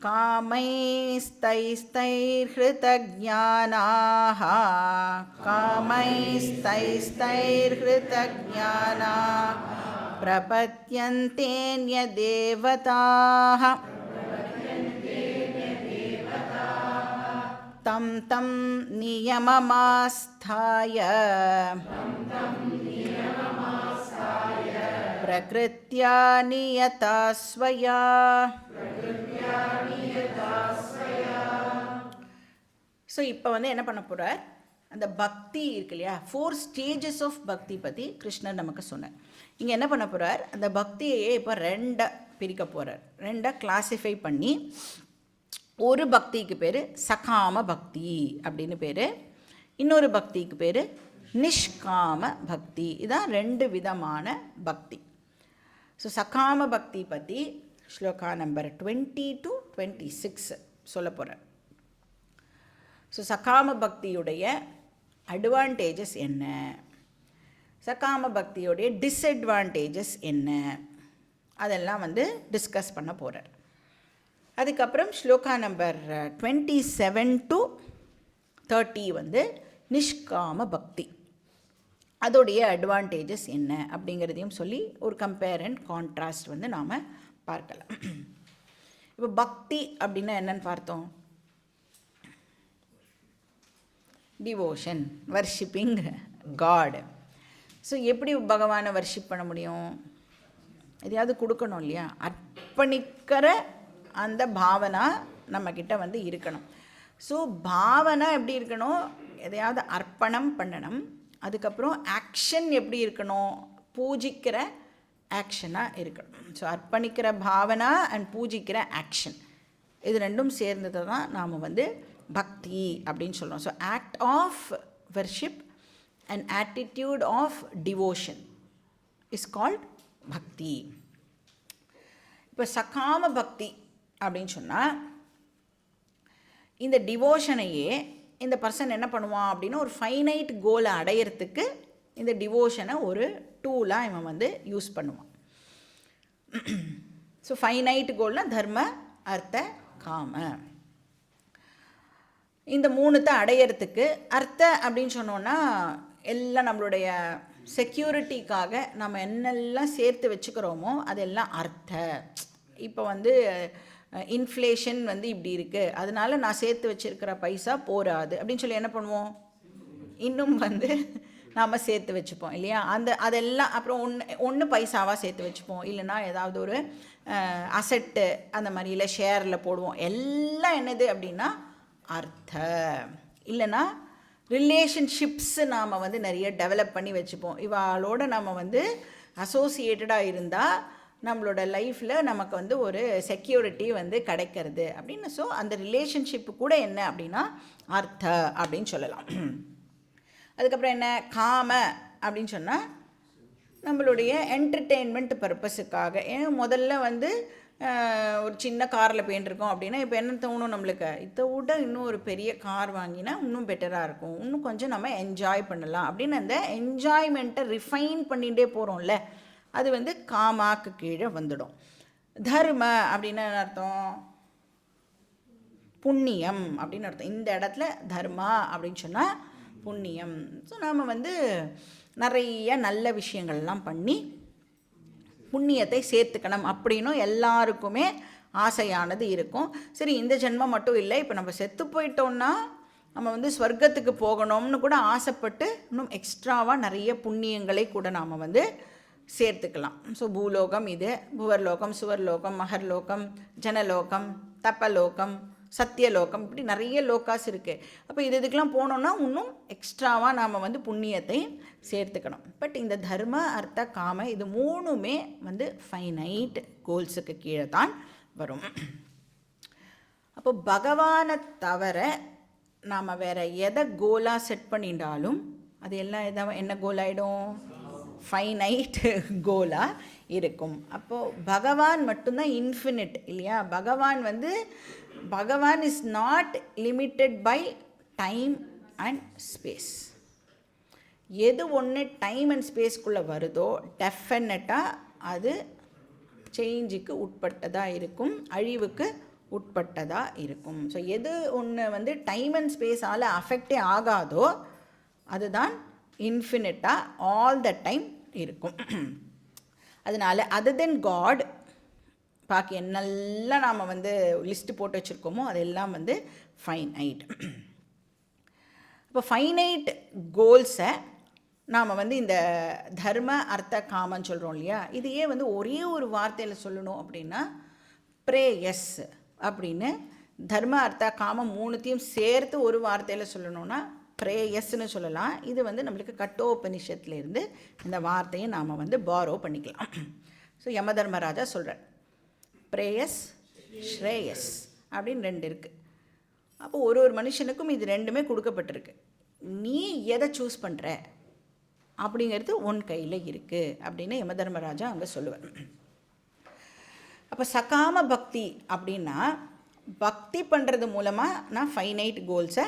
कामैस्तैस्तैर्हृतज्ञानाः कामैस्तैस्तैर्हृतज्ञानाः प्रपद्यन्तेऽन्यदेवताः तं तं नियममास्थाय प्रकृत्या नियता स्वया. ஸோ இப்போ வந்து என்ன பண்ண போகிறார், அந்த பக்தி இருக்கு இல்லையா, 4 ஸ்டேஜஸ் ஆஃப் பக்தி பற்றி கிருஷ்ணர் நமக்கு சொன்னார். இங்கே என்ன பண்ண போகிறார், அந்த பக்தியையே இப்போ 2 பிரிக்க போகிறார். 2 கிளாஸிஃபை பண்ணி, ஒரு பக்திக்கு பேர் சகாம பக்தி அப்படின்னு பேர், இன்னொரு பக்திக்கு பேர் நிஷ்காம பக்தி. இதான் 2 விதமான பக்தி. ஸோ சகாம பக்தி பற்றி ஸ்லோகா நம்பர் 20 to 26 சொல்ல போகிறார். ஸோ சகாம பக்தியுடைய அட்வான்டேஜஸ் என்ன, சகாம பக்தியுடைய டிஸ்அட்வான்டேஜஸ் என்ன, அதெல்லாம் வந்து டிஸ்கஸ் பண்ண போகிறார். அதுக்கப்புறம் ஸ்லோகா நம்பர் 27 to 30 வந்து நிஷ்காம பக்தி, அதோடைய அட்வான்டேஜஸ் என்ன அப்படிங்கிறதையும் சொல்லி ஒரு கம்பேர் அண்ட் கான்ட்ராஸ்ட் வந்து நாம் பார்க்கலாம். இப்போ பக்தி அப்படின்னா என்னன்னு பார்த்தோம், டிவோஷன், வர்ஷிப்பிங் காட். ஸோ எப்படி பகவானை வர்ஷிப் பண்ண முடியும், எதையாவது கொடுக்கணும் இல்லையா, அர்ப்பணிக்கிற அந்த பாவனா நம்மக்கிட்ட வந்து இருக்கணும். ஸோ பாவனா எப்படி இருக்கணும், எதையாவது அர்ப்பணம் பண்ணணும். அதுக்கப்புறம் ஆக்ஷன் எப்படி இருக்கணும், பூஜிக்கிற ஆக்ஷனாக இருக்கணும். ஸோ அர்ப்பணிக்கிற பாவனா அண்ட் பூஜிக்கிற ஆக்ஷன், இது 2ம் சேர்ந்ததை தான் நாம் வந்து பக்தி அப்படின்னு சொல்கிறோம். So act of worship and attitude of devotion is called bhakti. இப்போ சகாம பக்தி அப்படின்னு சொன்னால், இந்த டிவோஷனையே இந்த பர்சன் என்ன பண்ணுவான் அப்படின்னா, ஒரு ஃபைனைட் கோலை அடையிறதுக்கு இந்த டிவோஷனை ஒரு டூலாக இவன் வந்து யூஸ் பண்ணுவான். ஸோ ஃபைனைட் கோல்னால் தர்ம அர்த்த காம, இந்த 3த்தை அடையிறதுக்கு. அர்த்த அப்படின்னு சொன்னோன்னா எல்லாம் நம்மளுடைய செக்யூரிட்டிக்காக நம்ம என்னெல்லாம் சேர்த்து வச்சுக்கிறோமோ அதெல்லாம் அர்த்த. இப்போ வந்து இன்ஃப்ளேஷன் வந்து இப்படி இருக்குது, அதனால நான் சேர்த்து வச்சுருக்கிற பைசா போராது அப்படின்னு சொல்லி என்ன பண்ணுவோம், இன்னும் வந்து நாம் சேர்த்து வச்சுப்போம் இல்லையா. அதெல்லாம் அப்புறம் ஒன்று பைசாவாக சேர்த்து வச்சுப்போம், இல்லைனா ஏதாவது ஒரு அசெட்டு அந்த மாதிரி இல்லை ஷேரில் போடுவோம். எல்லாம் என்னது அப்படின்னா அர்த்த. இல்லைனா ரிலேஷன்ஷிப்ஸு நாம் வந்து நிறைய டெவலப் பண்ணி வச்சுப்போம். இவாளோட நம்ம வந்து அசோசியேட்டடாக இருந்தால் நம்மளோட லைஃப்பில் நமக்கு வந்து ஒரு செக்யூரிட்டி வந்து கிடைக்கிறது அப்படின்னு. ஸோ அந்த ரிலேஷன்ஷிப்பு கூட என்ன அப்படின்னா அர்த்த அப்படின்னு சொல்லலாம். அதுக்கப்புறம் என்ன காம அப்படின்னு சொன்னால், நம்மளுடைய என்டர்டெயின்மெண்ட் பர்பஸுக்காக. ஏன் முதல்ல வந்து ஒரு சின்ன காரில் போயிட்டுருக்கோம் அப்படின்னா, இப்போ என்ன தோணும் நம்மளுக்கு, இதை விட இன்னும் ஒரு பெரிய கார் வாங்கினா இன்னும் பெட்டராக இருக்கும், இன்னும் கொஞ்சம் நம்ம என்ஜாய் பண்ணலாம் அப்படின்னு அந்த என்ஜாய்மெண்ட்டை ரிஃபைன் பண்ணிகிட்டே போகிறோம்ல, அது வந்து காமாக்கு கீழே வந்துடும். தர்ம அப்படின்னு அர்த்தம், புண்ணியம் அப்படின்னு அர்த்தம். இந்த இடத்துல தர்மா அப்படின்னு சொன்னால் புண்ணியம். ஸோ நாம் வந்து நிறைய நல்ல விஷயங்கள்லாம் பண்ணி புண்ணியத்தை சேர்த்துக்கணும் அப்படின்னும் எல்லாருக்குமே ஆசையானது இருக்கும். சரி, இந்த ஜென்மம் மட்டும் இல்லை, இப்போ நம்ம செத்து போயிட்டோம்னா நம்ம வந்து ஸ்வர்க்கத்துக்கு போகணும்னு கூட ஆசைப்பட்டு இன்னும் எக்ஸ்ட்ராவாக நிறைய புண்ணியங்களை கூட நாம் வந்து சேர்த்துக்கலாம். ஸோ பூலோகம் இது, புவர்லோகம், சுவர்லோகம், மகர்லோகம், ஜனலோகம், தப்பலோகம், சத்தியலோகம், இப்படி நிறைய லோகாஸ் இருக்குது. அப்போ இதுக்கெலாம் போனோன்னா இன்னும் எக்ஸ்ட்ராவாக நாம் வந்து புண்ணியத்தை சேர்த்துக்கணும். பட் இந்த தர்ம அர்த்த காம இது 3மே வந்து ஃபைனைட் கோல்ஸுக்கு கீழே தான் வரும். அப்போ பகவானை தவிர நாம் வேறு எதை கோலாக செட் பண்ணிட்டாலும் அது எல்லாம் என்ன கோல் ஆகிடும், ஃபைனைட் கோலாக இருக்கும். அப்போது பகவான் மட்டும்தான் இன்ஃபினிட் இல்லையா. Bhagavan is not limited by time and space. எது ஒன்று டைம் அண்ட் ஸ்பேஸ்க்குள்ளே வருதோ டெஃபினட்டாக அது சேஞ்சுக்கு உட்பட்டதாக இருக்கும், அழிவுக்கு உட்பட்டதாக இருக்கும். ஸோ எது ஒன்று வந்து டைம் அண்ட் ஸ்பேஸால் அஃபெக்டே ஆகாதோ அதுதான் இன்ஃபினிட்டாக ஆல் த டைம் இருக்கும். அதனால் அதர் தென் காட் பாக்கி என்னெல்லாம் நாம் வந்து லிஸ்ட்டு போட்டு வச்சுருக்கோமோ அதெல்லாம் வந்து ஃபைனைட். இப்போ ஃபைனைட் கோல்ஸை நாம் வந்து இந்த தர்ம அர்த்த காமன்னு சொல்கிறோம் இல்லையா, இதையே வந்து ஒரே ஒரு வார்த்தையில் சொல்லணும் அப்படின்னா ப்ரேயஸ் அப்படின்னு. தர்ம அர்த்த காமம் மூணுத்தையும் சேர்த்து ஒரு வார்த்தையில் சொல்லணும்னா ப்ரேயஸ்ன்னு சொல்லலாம். இது வந்து நம்மளுக்கு கட்டோபனிஷத்துலேருந்து இந்த வார்த்தையை நாம் வந்து பாரோ பண்ணிக்கலாம். ஸோ யமதர்மராஜா சொல்கிறார் ப்ரேயஸ் ஸ்ரேயஸ் அப்படின்னு ரெண்டு இருக்குது. அப்போ ஒரு ஒரு மனுஷனுக்கும் இது ரெண்டுமே கொடுக்கப்பட்டிருக்கு. நீ எதை சூஸ் பண்ணுற அப்படிங்கிறது உன் கையில் இருக்குது அப்படின்னு யமதர்மராஜா அங்கே சொல்லுவார். அப்போ சகாம பக்தி அப்படின்னா பக்தி பண்ணுறது மூலமாக நான் ஃபைனைட் கோல்ஸை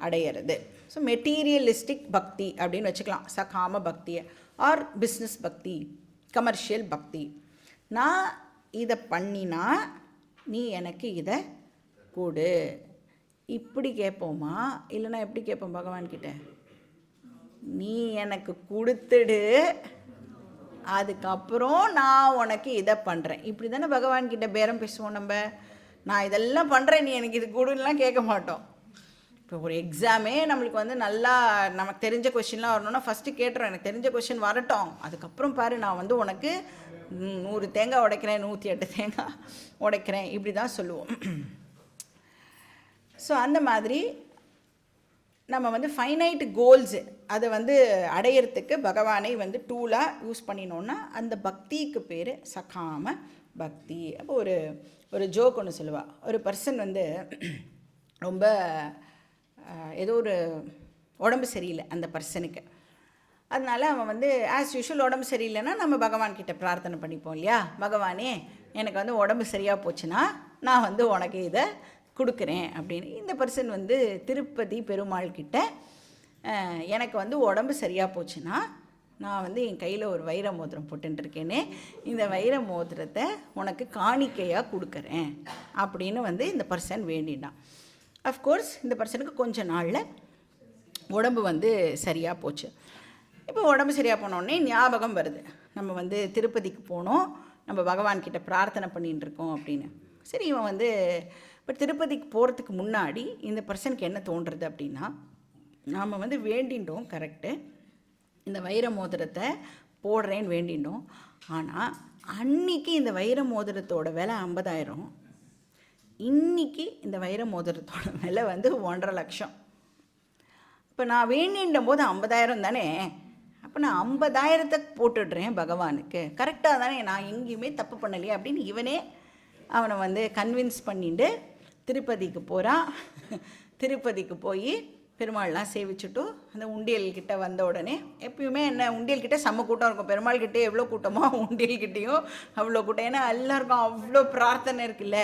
அடையிறது. ஸோ மெட்டீரியலிஸ்டிக் பக்தி அப்படின்னு வச்சுக்கலாம் சகாம பக்தியை, ஆர் பிஸ்னஸ் பக்தி, கமர்ஷியல் பக்தி. நான் இதை பண்ணினா நீ எனக்கு இதை கொடு இப்படி கேட்போமா, இல்லைனா எப்படி கேட்போம் பகவான்கிட்ட? நீ எனக்கு கொடுத்துடு, அதுக்கப்புறம் நான் உனக்கு இதை பண்ணுறேன். இப்படி தானே பகவான்கிட்ட பேரம் பேசுவோம் நம்ம. நான் இதெல்லாம் பண்ணுறேன், நீ எனக்கு இது கொடுலாம் கேட்க மாட்டோம். இப்போ ஒரு எக்ஸாமே நம்மளுக்கு வந்து நல்லா நமக்கு தெரிஞ்ச கொஷின்லாம் வரணும்னா ஃபஸ்ட்டு கேட்டுறோம், எனக்கு தெரிஞ்ச கொஷின் வரட்டும், அதுக்கப்புறம் பாரு நான் வந்து உனக்கு 100 தேங்காய் உடைக்கிறேன், 108 தேங்காய் உடைக்கிறேன், இப்படி தான் சொல்லுவோம். ஸோ அந்த மாதிரி நம்ம வந்து ஃபைனைட் கோல்ஸு அதை வந்து அடையிறதுக்கு பகவானை வந்து டூலாக யூஸ் பண்ணினோன்னா அந்த பக்திக்கு பேர் சகாம பக்தி. அப்போ ஒரு ஜோக் ஒன்று சொல்லுவாள். ஒரு பர்சன் வந்து ரொம்ப ஏதோ ஒரு உடம்பு சரியில்லை அந்த பர்சனுக்கு. அதனால அவன் வந்து ஆஸ் யூஷுவல் உடம்பு சரியில்லைன்னா நம்ம பகவான்கிட்ட பிரார்த்தனை பண்ணிப்போம் இல்லையா, பகவானே எனக்கு வந்து உடம்பு சரியாக போச்சுன்னா நான் வந்து உனக்கு இதை கொடுக்குறேன் அப்படின்னு. இந்த பர்சன் வந்து திருப்பதி பெருமாள் கிட்ட எனக்கு வந்து உடம்பு சரியாக போச்சுன்னா நான் வந்து என் கையில் ஒரு வைர மோதிரம் போட்டுருக்கேனே, இந்த வைர மோதிரத்தை உனக்கு காணிக்கையாக கொடுக்குறேன் அப்படின்னு வந்து இந்த பர்சன் வேண்டினான். அஃப்கோர்ஸ் இந்த பர்சனுக்கு கொஞ்ச நாளில் உடம்பு வந்து சரியாக போச்சு. இப்போ உடம்பு சரியாக போனோடனே ஞாபகம் வருது, நம்ம வந்து திருப்பதிக்கு போனோம், நம்ம பகவான்கிட்ட பிரார்த்தனை பண்ணிகிட்டு இருக்கோம் அப்படின்னு. சரி இவன் வந்து இப்போ திருப்பதிக்கு போகிறதுக்கு முன்னாடி இந்த பர்சனுக்கு என்ன தோன்றுறது அப்படின்னா, நாம் வந்து வேண்டின்றோம் கரெக்டு, இந்த வைர மோதிரத்தை போடுறேன்னு வேண்டின்றோம். ஆனால் அன்னைக்கு இந்த வைர மோதிரத்தோட விலை 50,000, இன்றைக்கி இந்த வைர மோதிரத்தோட விலை வந்து 1.5 லட்சம். இப்போ நான் வேண்டின்ற போது 50,000 தானே, அப்போ நான் 50,000 போட்டுடுறேன் பகவானுக்கு, கரெக்டாக தானே, நான் எங்கேயுமே தப்பு பண்ணலையே அப்படின்னு இவனே அவனை வந்து கன்வின்ஸ் பண்ணிட்டு திருப்பதிக்கு போகிறான். திருப்பதிக்கு போய் பெருமாள்லாம் சேவிச்சுட்டு அந்த உண்டியல்கிட்ட வந்த உடனே, எப்பயுமே என்ன உண்டியல்கிட்ட செம்ம கூட்டம் இருக்கும், பெருமாள்கிட்டே எவ்வளோ கூட்டமோ உண்டியல்கிட்டையும் அவ்வளோ கூட்டம். ஏன்னா எல்லாருக்கும் அவ்வளோ பிரார்த்தனை இருக்குல்ல.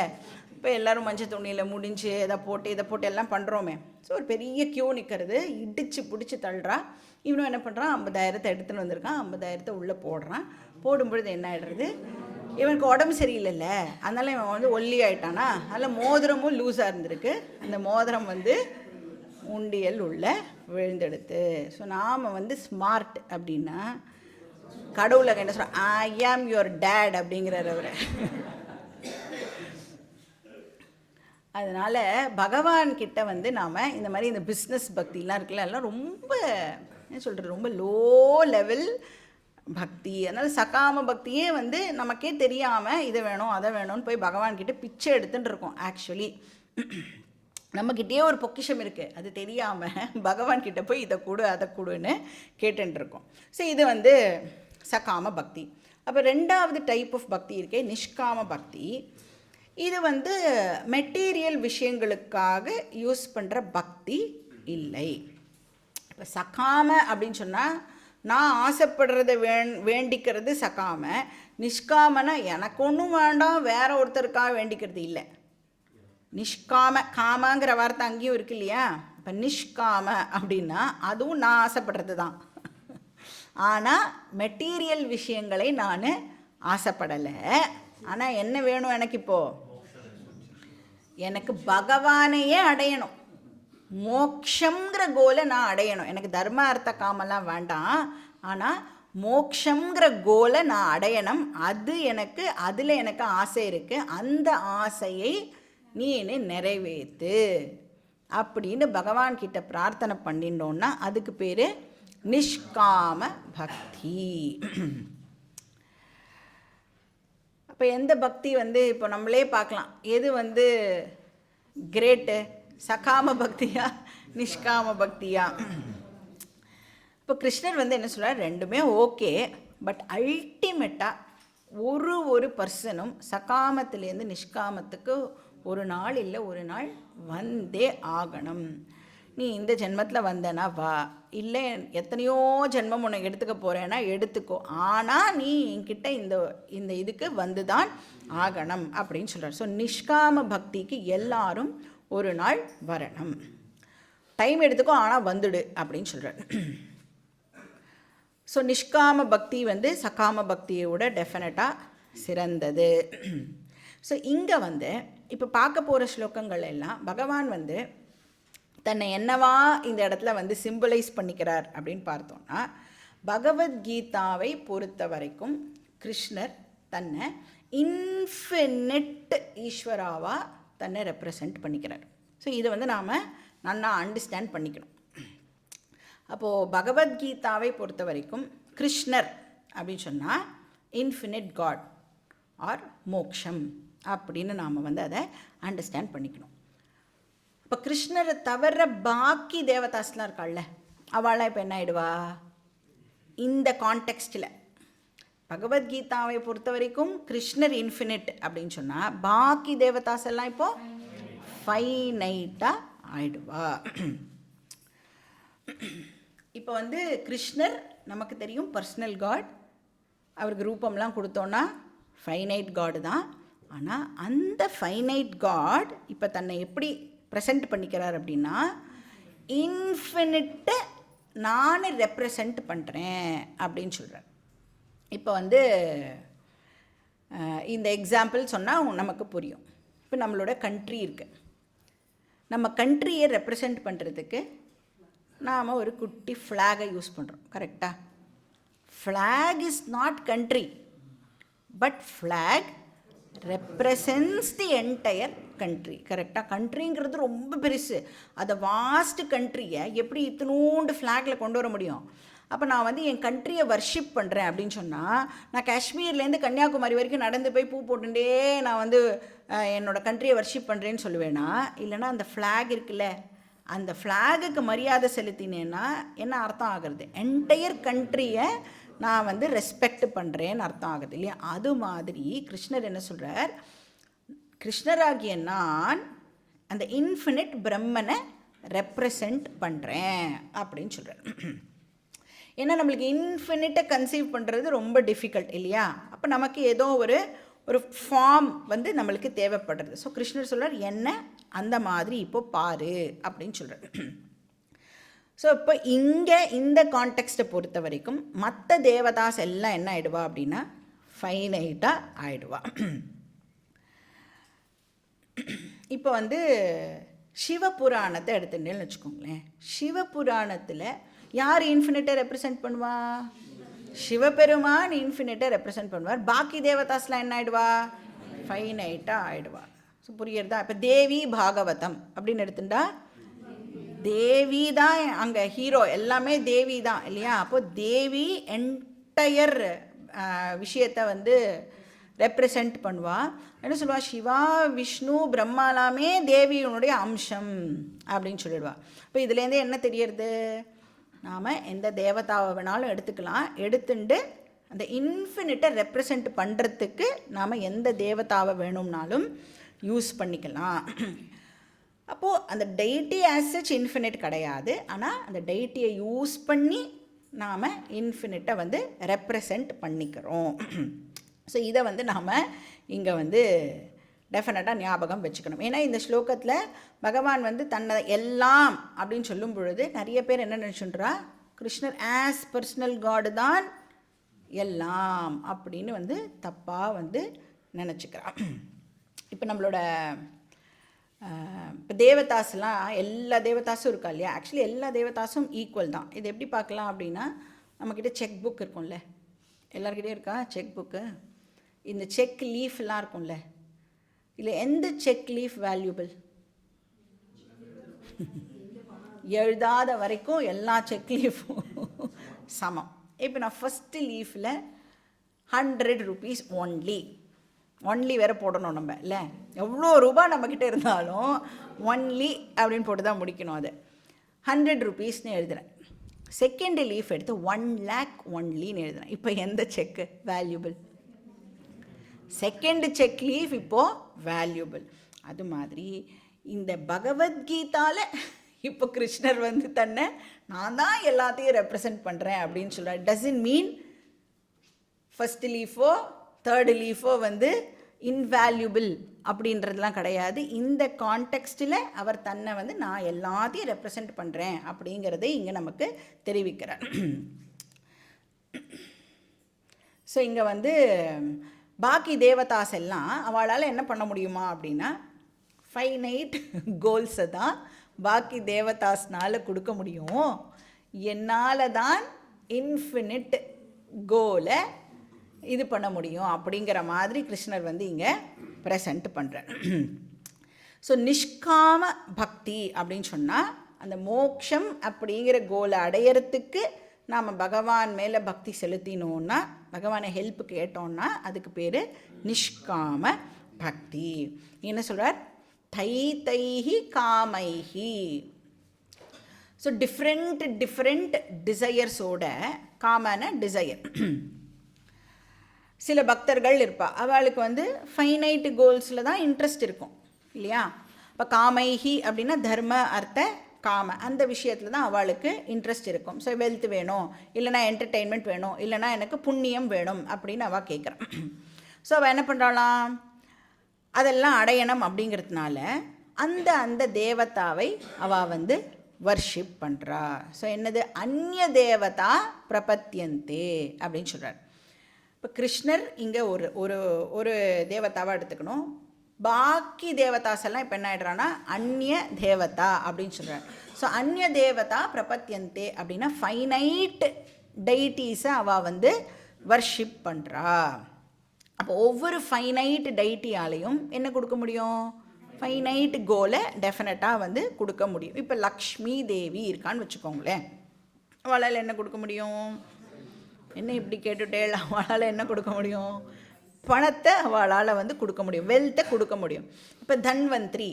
இப்போ எல்லோரும் மஞ்சள் துணியில் முடிஞ்சு இதை போட்டு எல்லாம் பண்ணுறோமே. ஸோ ஒரு பெரிய கியூ நிற்கிறது, இடித்து பிடிச்சி தள்ளுறா. இவனும் என்ன பண்ணுறான், 50,000 எடுத்துன்னு வந்திருக்கான், 50,000 உள்ளே போடுறான். போடும்பொழுது என்ன ஆகிடுறது, இவனுக்கு உடம்பு சரியில்லைல்ல, அதனால் இவன் வந்து ஒல்லி ஆகிட்டானா, அதில் மோதிரமும் லூஸாக இருந்திருக்கு, அந்த மோதிரம் வந்து உண்டியல் உள்ள விழுந்தெடுத்து. ஸோ நாம் வந்து ஸ்மார்ட் அப்படின்னா கடவுளை என்ன சொல்கிறோம், ஐ ஆம் யுவர் டேட் அப்படிங்கிறார் அவர். அதனால் பகவான்கிட்ட வந்து நாம் இந்த மாதிரி இந்த பிஸ்னஸ் பக்திலாம் இருக்குல்ல, எல்லாம் ரொம்ப என்ன சொல்கிறது, ரொம்ப லோ லெவல் பக்தி. அதனால் சகாம பக்தியே வந்து நமக்கே தெரியாமல் இதை வேணும் அதை வேணும்னு போய் பகவான்கிட்ட பிச்சை எடுத்துகிட்டு இருக்கோம். ஆக்சுவலி நம்மக்கிட்டே ஒரு பொக்கிஷம் இருக்குது, அது தெரியாமல் பகவான்கிட்ட போய் இதை கொடு அதை கொடுன்னு கேட்டுருக்கோம். ஸோ இது வந்து சகாம பக்தி. அப்போ ரெண்டாவது டைப் ஆஃப் பக்தி இருக்கே நிஷ்காம பக்தி. இது வந்து மெட்டீரியல் விஷயங்களுக்காக யூஸ் பண்ணுற பக்தி இல்லை. இப்போ சகாம அப்படின்னு சொன்னால் நான் ஆசைப்படுறத வேண்டிக்கிறது சகாம. நிஷ்காமனா எனக்கு ஒன்றும் வேண்டாம், வேற ஒருத்தருக்காக வேண்டிக்கிறது இல்லை. நிஷ்காம, காமங்கிற வார்த்தை அங்கேயும் இருக்கு இல்லையா. இப்போ நிஷ்காம அப்படின்னா அதுவும் நான் ஆசைப்படுறது தான், ஆனால் மெட்டீரியல் விஷயங்களை நான் ஆசைப்படலை. ஆனால் என்ன வேணும் எனக்கு இப்போது, எனக்கு பகவானையே அடையணும், மோக்ஷங்கிற கோலை நான் அடையணும். எனக்கு தர்ம அர்த்த காமெல்லாம் வேண்டாம், ஆனால் மோக்ஷங்கிற கோலை நான் அடையணும். அது எனக்கு, அதில் எனக்கு ஆசை இருக்குது. அந்த ஆசையை நீ என்னை நிறைவேற்று அப்படின்னு பகவான் கிட்ட பிரார்த்தனை பண்ணிட்டோன்னா அதுக்கு பேர் நிஷ்காம பக்தி. அப்போ எந்த பக்தி வந்து இப்போ நம்மளே பார்க்கலாம், எது வந்து கிரேட்டு, சகாம பக்தியா நிஷ்காம பக்தியா? இப்போ கிருஷ்ணர் வந்து என்ன சொல்கிறார், ரெண்டுமே ஓகே, பட் அல்டிமேட்டாக ஒரு பர்சனும் சகாமத்திலேருந்து நிஷ்காமத்துக்கு ஒரு நாள் இல்லை ஒரு நாள் வந்தே ஆகணும். நீ இந்த ஜென்மத்தில் வந்தனா வா, இல்லை எத்தனையோ ஜென்மம் உனக்கு எடுத்துக்க போகிறேன்னா எடுத்துக்கோ, ஆனால் நீ என்கிட்ட இந்த இதுக்கு வந்து தான் ஆகணும் அப்படின்னு சொல்கிறார். ஸோ நிஷ்காம பக்திக்கு எல்லாரும் ஒரு நாள் வரணும், டைம் எடுத்துக்கோ ஆனால் வந்துடு அப்படின்னு சொல்கிறார். ஸோ நிஷ்காம பக்தி வந்து சகாம பக்தியோட டெஃபினட்டாக சிறந்தது. ஸோ இங்கே வந்து இப்போ பார்க்க போகிற ஸ்லோகங்கள் எல்லாம் பகவான் வந்து தன்னை என்னவா இந்த இடத்துல வந்து சிம்பிளைஸ் பண்ணிக்கிறார் அப்படின்னு பார்த்தோன்னா, பகவத்கீதாவை பொறுத்த வரைக்கும் கிருஷ்ணர் தன்னை இன்ஃபினிட் ஈஸ்வராவாக தன்னை ரெப்ரசன்ட் பண்ணிக்கிறார். ஸோ இதை வந்து நாம் நல்லா அண்டர்ஸ்டாண்ட் பண்ணிக்கணும். அப்போது பகவத்கீதாவை பொறுத்த வரைக்கும் கிருஷ்ணர் அப்படின்னு சொன்னால் இன்ஃபினிட் காட் ஆர் மோக்ஷம் அப்படின்னு நாம் வந்து அதை அண்டர்ஸ்டாண்ட் பண்ணிக்கணும். இப்போ கிருஷ்ணரை தவிர பாக்கி தேவதாஸ்லாம் இருக்காள்ல, அவளாம் இப்போ என்ன ஆகிடுவா இந்த கான்டெக்ஸ்டில்? பகவத்கீதாவை பொறுத்த வரைக்கும் கிருஷ்ணர் இன்ஃபினிட் அப்படின்னு சொன்னால் பாக்கி தேவதாஸ் எல்லாம் இப்போது ஃபைனைட்டாக ஆயிடுவா. இப்போ வந்து கிருஷ்ணர் நமக்கு தெரியும் பர்சனல் காட், அவருக்கு ரூபம்லாம் கொடுத்தோன்னா ஃபைனைட் காடு தான். ஆனால் அந்த ஃபைனைட் காட் இப்போ தன்னை எப்படி ப்ரெசென்ட் பண்ணிக்கிறார் அப்படின்னா, இன்ஃபினிட்டை நான் ரெப்ரசன்ட் பண்ணுறேன் அப்படின்னு சொல்கிறார். இப்போ வந்து இந்த எக்ஸாம்பிள் சொன்னால் நமக்கு புரியும். இப்போ நம்மளோட கண்ட்ரி இருக்குது, நம்ம கண்ட்ரியை ரெப்ரசன்ட் பண்ணுறதுக்கு நாம் ஒரு குட்டி ஃப்ளாகை யூஸ் பண்ணுறோம், கரெக்டாக? Flag is not country, but flag represents the entire country, கரெக்டாக? கண்ட்ரிங்கிறது ரொம்ப பெருசு, அதை வாஸ்ட் கண்ட்ரியை எப்படி இத்தினூண்டு ஃப்ளாகில் கொண்டு வர முடியும்? அப்போ நான் வந்து என் கண்ட்ரியை வர்ஷிப் பண்ணுறேன் அப்படின்னு சொன்னால், நான் காஷ்மீர்லேருந்து கன்னியாகுமரி வரைக்கும் நடந்து போய் பூ போட்டுட்டே நான் வந்து என்னோடய கண்ட்ரியை வர்ஷிப் பண்ணுறேன்னு சொல்லுவேன்னா, இல்லைனா அந்த ஃப்ளாக் இருக்குல்ல, அந்த ஃப்ளாகுக்கு மரியாதை செலுத்தினேன்னா என்ன அர்த்தம் ஆகிறது? என்டையர் கண்ட்ரியை நான் வந்து ரெஸ்பெக்ட் பண்ணுறேன்னு அர்த்தம் ஆகுது இல்லையா? அது மாதிரி கிருஷ்ணர் என்ன சொல்கிறார், கிருஷ்ணராகிய நான் அந்த இன்ஃபினிட் பிரம்மனை ரெப்ரசன்ட் பண்ணுறேன் அப்படின்னு சொல்கிறார். ஏன்னா நம்மளுக்கு இன்ஃபினிட்டை கன்சீவ் பண்ணுறது ரொம்ப டிஃபிகல்ட் இல்லையா? அப்போ நமக்கு ஏதோ ஒரு ஃபார்ம் வந்து நம்மளுக்கு தேவைப்படுறது. ஸோ கிருஷ்ணர் சொல்கிறார், என்ன அந்த மாதிரி இப்போது பாரு அப்படின்னு சொல்கிறார். ஸோ இப்போ இங்கே இந்த கான்டெக்ஸ்ட்டை பொறுத்த வரைக்கும் மற்ற தேவதாஸ் எல்லாம் என்ன ஆகிடுவா அப்படின்னா ஃபைனைட்டாக ஆகிடுவா. இப்போ வந்து சிவபுராணத்தை எடுத்துட்டேன்னு வச்சுக்கோங்களேன். சிவபுராணத்தில் யார் இன்ஃபினிட்டை ரெப்ரசன்ட் பண்ணுவா? சிவபெருமான் இன்ஃபினிட்டை ரெப்ரசன்ட் பண்ணுவார். பாக்கி தேவதாஸ்லாம் என்ன ஆகிடுவா? ஃபைனைட்டாக ஆகிடுவா. ஸோ புரியுறதா? இப்போ தேவி பாகவதம் அப்படின்னு எடுத்துட்டா தேவி தான் அங்கே ஹீரோ, எல்லாமே தேவி தான் இல்லையா? அப்போது தேவி என்டையர் விஷயத்தை வந்து ரெப்ரசன்ட் பண்ணுவா. என்ன சொல்லுவா? சிவா விஷ்ணு பிரம்மாலாமே தேவியினுடைய அம்சம் அப்படின்னு சொல்லிடுவா. இப்போ இதுலேருந்து என்ன தெரியறது? நாம் எந்த தேவதாவை வேணாலும் எடுத்துக்கலாம், எடுத்துட்டு அந்த இன்ஃபினிட்டை ரெப்ரசன்ட் பண்ணுறதுக்கு நாம் எந்த தேவதாவை வேணும்னாலும் யூஸ் பண்ணிக்கலாம். அப்போது அந்த டெய்ட்டி ஆஸ் சச் இன்ஃபினிட் கிடையாது, ஆனால் அந்த டெய்ட்டியை யூஸ் பண்ணி நாம் இன்ஃபினிட்டை வந்து ரெப்ரசன்ட் பண்ணிக்கிறோம். ஸோ இதை வந்து நாம் இங்கே வந்து டெஃபினட்டாக ஞாபகம் வச்சுக்கணும். ஏன்னா இந்த ஸ்லோகத்தில் பகவான் வந்து தன்னை எல்லாம் அப்படின்னு சொல்லும் பொழுது நிறைய பேர் என்ன நினச்சுன்றா, கிருஷ்ணர் ஆஸ் பர்சனல் காடு தான் எல்லாம் அப்படின்னு வந்து தப்பாக வந்து நினச்சிக்கிறான். இப்போ நம்மளோட இப்போ தேவதாஸ்லாம் எல்லா தேவதாஸும் இருக்கா இல்லையா? ஆக்சுவலி எல்லா தேவதாஸும் ஈக்குவல் தான். இது எப்படி பார்க்கலாம் அப்படின்னா, நம்மக்கிட்ட செக் புக் இருக்கும்ல, எல்லாருக்கிட்டே இருக்கா செக் புக்கு? இந்த செக் லீஃப்லாம் இருக்கும்ல, இல்லை எந்த செக் லீஃப் வேல்யூபிள்? எழுதாத வரைக்கும் எல்லா செக் லீஃபும் சமம். இப்போ நான் ஃபஸ்ட்டு லீஃபில் 100 rupees ஒன்லி வேறு போடணும் நம்ம, இல்லை எவ்வளோ ரூபா நம்மக்கிட்ட இருந்தாலும் ஒன்லி அப்படின்னு போட்டு தான் முடிக்கணும். அது 100 rupeesனு எழுதுகிறேன். செகண்ட் லீஃப் எடுத்து 1 lakh ஒன்லின்னு எழுதுகிறேன். இப்போ எந்த செக்கு வேல்யூபிள்? செகண்ட் செக் லீஃப் இப்போது வேல்யூபிள். அது மாதிரி இந்த பகவத்கீதாவில் இப்போ கிருஷ்ணர் வந்து தன்னை நான் தான் எல்லாத்தையும் ரெப்ரசன்ட் பண்ணுறேன் அப்படின்னு சொல்கிறார். டசன்ட் மீன் ஃபஸ்ட்டு லீஃபோ தேர்டு லீஃபோ வந்து இன்வேல்யூபிள் அப்படின்றதுலாம் கிடையாது. இந்த கான்டெக்ஸ்டில் அவர் தன்னை வந்து நான் எல்லாத்தையும் ரெப்ரசன்ட் பண்ணுறேன் அப்படிங்கிறதை இங்கே நமக்கு தெரிவிக்கிறார். ஸோ இங்கே வந்து பாக்கி தேவதாஸ் எல்லாம் அவளால் என்ன பண்ண முடியுமா அப்படின்னா, ஃபைனைட் கோல்ஸை தான் பாக்கி தேவதாஸ்னால் கொடுக்க முடியும். என்னால் தான் இன்ஃபினிட் கோலை இது பண்ண முடியும் அப்படிங்கிற மாதிரி கிருஷ்ணர் வந்து இங்கே ப்ரெசண்ட் பண்ணுறார். ஸோ நிஷ்காம பக்தி அப்படின்னு சொன்னால், அந்த மோக்ஷம் அப்படிங்கிற கோலை அடையிறதுக்கு நாம் பகவான் மேலே பக்தி செலுத்தினோன்னா, பகவானை ஹெல்ப் கேட்டோன்னா அதுக்கு பேர் நிஷ்காம பக்தி. என்ன சொல்கிறார்? தைஹி காமைஹி. ஸோ டிஃப்ரெண்ட் டிசையர்ஸோட, காமான டிசையர். சில பக்தர்கள் இருப்பா, அவளுக்கு வந்து ஃபைனைட் கோல்ஸில் தான் இன்ட்ரெஸ்ட் இருக்கும் இல்லையா? இப்போ காமைஹி அப்படின்னா தர்ம அர்த்த காம, அந்த விஷயத்தில் தான் அவளுக்கு இன்ட்ரெஸ்ட் இருக்கும். ஸோ வெல்த் வேணும், இல்லைனா என்டர்டெயின்மெண்ட் வேணும், இல்லைனா எனக்கு புண்ணியம் வேணும் அப்படின்னு அவள் கேட்குறான். ஸோ அவள் என்ன பண்ணுறாளாம்? அதெல்லாம் அடையணும் அப்படிங்கிறதுனால அந்த தேவதாவை அவள் வந்து வர்ஷிப் பண்ணுறா. ஸோ என்னது? அந்நிய தேவதா பிரபத்தியந்தே அப்படின்னு சொல்கிறார். இப்போ கிருஷ்ணர் இங்கே ஒரு ஒரு ஒரு தேவதாவை எடுத்துக்கணும். பாக்கி தேவதாஸ் எல்லாம் இப்போ என்ன ஆகிடுறான்னா அந்நிய தேவதா அப்படின்னு சொல்கிறார். ஸோ அந்நிய தேவதா பிரபத்தியந்தே அப்படின்னா ஃபைனைட் டைட்டிஸை அவள் வந்து வர்ஷிப் பண்ணுறா. அப்போ ஒவ்வொரு ஃபைனைட் டைட்டியாலையும் என்ன கொடுக்க முடியும்? ஃபைனைட் கோலை டெஃபினட்டாக வந்து கொடுக்க முடியும். இப்போ லக்ஷ்மி தேவி இருக்கான்னு வச்சுக்கோங்களேன், அவளால் என்ன கொடுக்க முடியும்? என்ன இப்படி கேட்டுட்டே? அவளால் என்ன கொடுக்க முடியும்? பணத்தை அவளால் வந்து கொடுக்க முடியும், வெல்த்தை கொடுக்க முடியும். இப்போ தன்வந்திரி,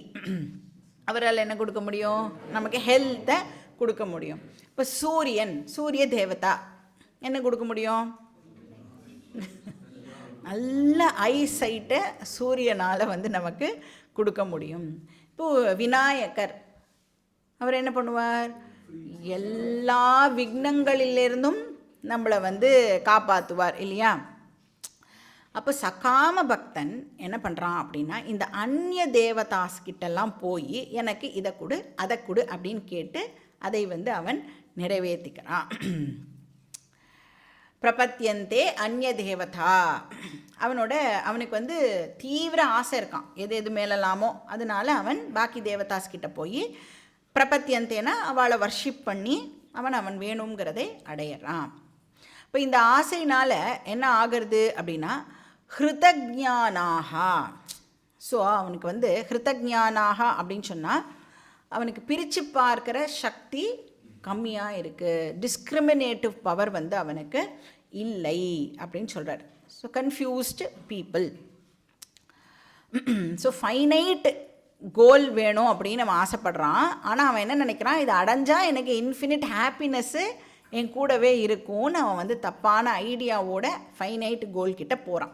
அவரால் என்ன கொடுக்க முடியும்? நமக்கு ஹெல்த்தை கொடுக்க முடியும். இப்போ சூரிய தேவதா என்ன கொடுக்க முடியும்? நல்ல ஐசைட்டை சூரியனால் வந்து நமக்கு கொடுக்க முடியும். இப்போது விநாயகர், அவர் என்ன பண்ணுவார்? எல்லா விக்னங்களிலிருந்தும் நம்மளை வந்து காப்பாற்றுவார் இல்லையா? அப்போ சகாம பக்தன் என்ன பண்ணுறான் அப்படின்னா, இந்த அந்நிய தேவதாஸ்கிட்டெல்லாம் போய் எனக்கு இதை கொடு அதை கொடு அப்படின்னு கேட்டு அதை வந்து அவன் நிறைவேற்றிக்கிறான். பிரபத்தியந்தே அந்நிய தேவதா. அவனுக்கு வந்து தீவிர ஆசை இருக்கான் எது மேலலாமோ, அதனால அவன் பாக்கி தேவதாஸ்கிட்ட போய் பிரபத்தியந்தேனா அவளை வர்ஷிப் பண்ணி அவன் வேணுங்கிறதை அடையிறான். இப்போ இந்த ஆசைனால் என்ன ஆகிறது அப்படின்னா ஹிருதஜானாகா. ஸோ அவனுக்கு வந்து ஹிருதஜானாகா அப்படின்னு சொன்னால் அவனுக்கு பிரித்து பார்க்குற சக்தி கம்மியாக இருக்குது, டிஸ்கிரிமினேட்டிவ் பவர் வந்து அவனுக்கு இல்லை அப்படின்னு சொல்கிறார். So confused people. So finite goal வேணும் அப்படின்னு அவன் ஆசைப்படுறான். ஆனால் அவன் என்ன நினைக்கிறான்? இதை அடைஞ்சால் எனக்கு இன்ஃபினிட் ஹாப்பினஸ்ஸு என் கூடவே இருக்கும்னு அவன் வந்து தப்பான ஐடியாவோட ஃபைனைட் கோல் கிட்ட போகிறான்.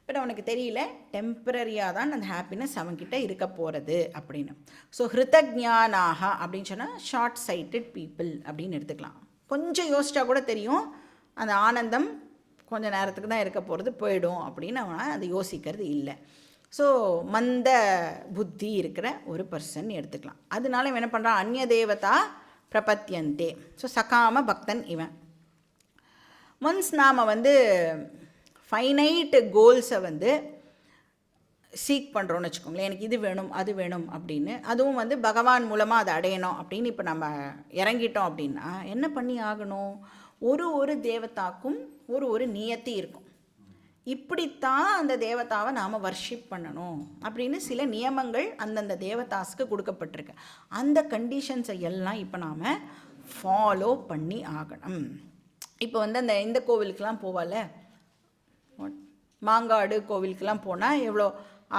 பட் அவனுக்கு தெரியல, டெம்பரரியாக தான் அந்த ஹாப்பினஸ் அவன்கிட்ட இருக்க போகிறது அப்படின்னு. ஸோ ஹிருதஜானாக அப்படின்னு சொன்னால் ஷார்ட் சைட்டட் பீப்புள் அப்படின்னு எடுத்துக்கலாம். கொஞ்சம் யோசிச்சா கூட தெரியும் அந்த ஆனந்தம் கொஞ்சம் நேரத்துக்கு தான் இருக்க போகிறது, போயிடும் அப்படின்னு அவன் அதை யோசிக்கிறது இல்லை. ஸோ மந்த புத்தி இருக்கிற ஒரு பர்சன் எடுத்துக்கலாம். அதனால இவன் என்ன பண்ணுறான்? அந்நிய தேவதா பிரபத்தியந்தே. ஸோ சகாம பக்தன் இவன். ஒன்ஸ் நாம் வந்து ஃபைனைட் கோல்ஸை வந்து சீக் பண்ணுறோன்னு வச்சுக்கோங்களேன், எனக்கு இது வேணும் அது வேணும் அப்படின்னு, அதுவும் வந்து பகவான் மூலமாக அதை அடையணும் அப்படின்னு இப்போ நம்ம இறங்கிட்டோம் அப்படின்னா என்ன பண்ணி ஆகணும்? ஒரு தேவதாக்கும் ஒரு நியத்தி இருக்கும். இப்படித்தான் அந்த தேவதாவை நாம் வர்ஷிப் பண்ணணும் அப்படின்னு சில நியமங்கள் அந்தந்த தேவதாஸ்க்கு கொடுக்கப்பட்டிருக்கு. அந்த கண்டிஷன்ஸை எல்லாம் இப்போ நாம் ஃபாலோ பண்ணி ஆகணும். இப்போ வந்து இந்த கோவிலுக்கெலாம் போவால, மாங்காடு கோவிலுக்கெலாம் போனால் எவ்வளோ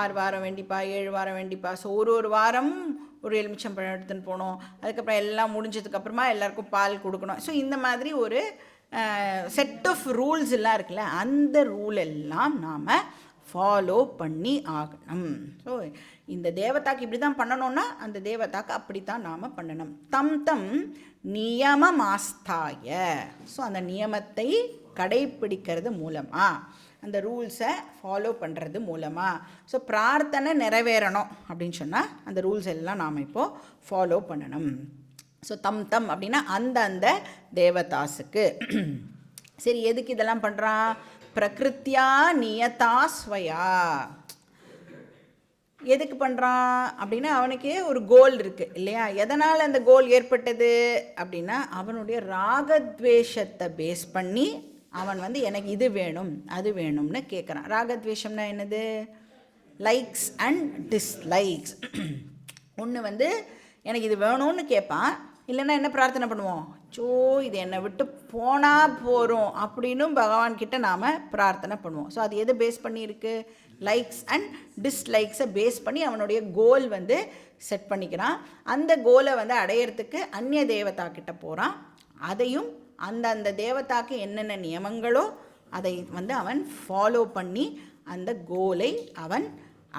6 வாரம் வேண்டிப்பா, 7 வாரம் வேண்டிப்பா. ஸோ ஒரு வாரம் ஒரு எலுமிச்சம்பழம் எடுத்துன்னு போகணும். அதுக்கப்புறம் எல்லாம் முடிஞ்சதுக்கப்புறமா எல்லாருக்கும் பால் கொடுக்கணும். ஸோ இந்த மாதிரி ஒரு செட் ஆஃப் ரூல்ஸ் எல்லாம் இருக்குல்ல, அந்த ரூல் எல்லாம் நாம் ஃபாலோ பண்ணி ஆகணும். ஸோ இந்த தேவதாக்கு இப்படி தான் பண்ணணும்னா அந்த தேவதாக்கு அப்படி தான் நாம் பண்ணணும். தம் நியமமாஸ்தாய. ஸோ அந்த நியமத்தை கடைப்பிடிக்கிறது மூலமாக, அந்த ரூல்ஸை ஃபாலோ பண்ணுறது மூலமாக, ஸோ பிரார்த்தனை நிறைவேறணும் அப்படின்னு சொன்னால் அந்த ரூல்ஸ் எல்லாம் நாம் இப்போது ஃபாலோ பண்ணணும். ஸோ தம் அப்படின்னா அந்த தேவதாஸுக்கு. சரி, எதுக்கு இதெல்லாம் பண்ணுறான்? பிரகிருத்தியா நியதா ஸ்வயா. எதுக்கு பண்ணுறான் அப்படின்னா அவனுக்கு ஒரு கோல் இருக்குது இல்லையா? எதனால் அந்த கோல் ஏற்பட்டது அப்படின்னா அவனுடைய ராகத்வேஷத்தை பேஸ் பண்ணி அவன் வந்து எனக்கு இது வேணும் அது வேணும்னு கேட்குறான். ராகத்வேஷம்னா என்னது? Likes and dislikes. ஒன்று வந்து எனக்கு இது வேணும்னு கேட்பான், இல்லைன்னா என்ன பிரார்த்தனை பண்ணுவோம்? இது என்னை விட்டு போனால் போகிறோம் அப்படின்னு பகவான்கிட்ட நாம் பிரார்த்தனை பண்ணுவோம். ஸோ அது எதை பேஸ் பண்ணியிருக்கு? லைக்ஸ் அண்ட் டிஸ்லைக்ஸை பேஸ் பண்ணி அவனுடைய கோல் வந்து செட் பண்ணிக்கிறான். அந்த கோலை வந்து அடையிறதுக்கு அந்நிய தேவதா கிட்ட போகிறான். அதையும் அந்த தேவதாக்கு என்னென்ன நியமங்களோ அதை வந்து அவன் ஃபாலோ பண்ணி அந்த கோலை அவன்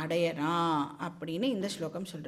அடையிறான் அப்படின்னு இந்த ஸ்லோகம் சொல்கிறது.